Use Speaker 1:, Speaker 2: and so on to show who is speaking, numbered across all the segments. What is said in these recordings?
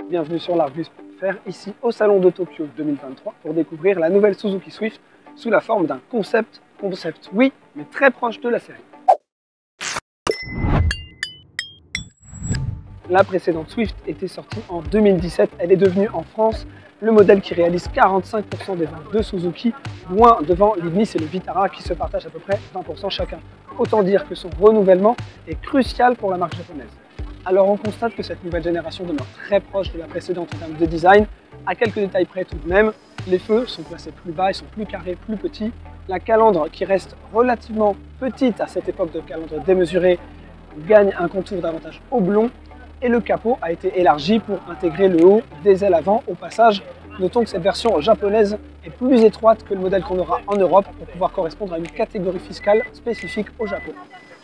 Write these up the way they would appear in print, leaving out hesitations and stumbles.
Speaker 1: Bienvenue sur l'Argus.fr, ici au Salon de Tokyo 2023 pour découvrir la nouvelle Suzuki Swift sous la forme d'un concept oui, mais très proche de la série. La précédente Swift était sortie en 2017, elle est devenue en France le modèle qui réalise 45% des ventes de Suzuki, loin devant l'Ignis et le Vitara qui se partagent à peu près 20% chacun. Autant dire que son renouvellement est crucial pour la marque japonaise. Alors on constate que cette nouvelle génération demeure très proche de la précédente en termes de design, à quelques détails près tout de même. Les feux sont placés plus bas, ils sont plus carrés, plus petits. La calandre qui reste relativement petite à cette époque de calandre démesurée gagne un contour davantage oblong. Et le capot a été élargi pour intégrer le haut des ailes avant. Au passage, notons que cette version japonaise est plus étroite que le modèle qu'on aura en Europe pour pouvoir correspondre à une catégorie fiscale spécifique au Japon.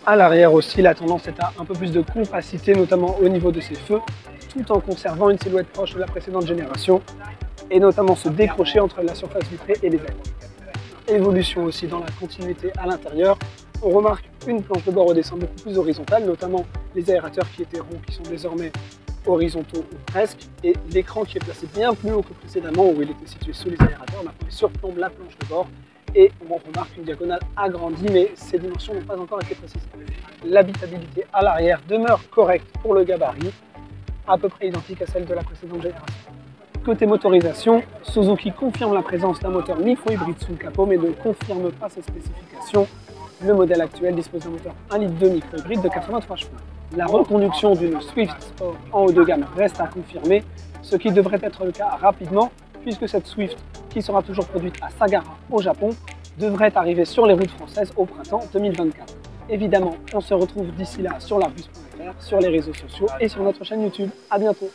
Speaker 1: À l'arrière aussi, la tendance est à un peu plus de compacité, notamment au niveau de ses feux, tout en conservant une silhouette proche de la précédente génération, et notamment se décrocher entre la surface vitrée et les ailes. Évolution aussi dans la continuité à l'intérieur. On remarque une planche de bord au dessin beaucoup plus horizontale, notamment les aérateurs qui étaient ronds qui sont désormais horizontaux ou presque, et l'écran qui est placé bien plus haut que précédemment où il était situé sous les aérateurs. Maintenant il surplombe la planche de bord et on remarque une diagonale agrandie, mais ces dimensions n'ont pas encore été précisées. L'habitabilité à l'arrière demeure correcte pour le gabarit, à peu près identique à celle de la précédente génération. Côté motorisation, Suzuki confirme la présence d'un moteur micro-hybride sous le capot, mais ne confirme pas ses spécifications. Le modèle actuel dispose d'un moteur 1,2 litre micro-hybride de 83 chevaux. La reconduction d'une Swift Sport en haut de gamme reste à confirmer, ce qui devrait être le cas rapidement, puisque cette Swift, qui sera toujours produite à Sagara au Japon, devrait arriver sur les routes françaises au printemps 2024. Évidemment, on se retrouve d'ici là sur l'Argus.fr, sur les réseaux sociaux et sur notre chaîne YouTube. À bientôt!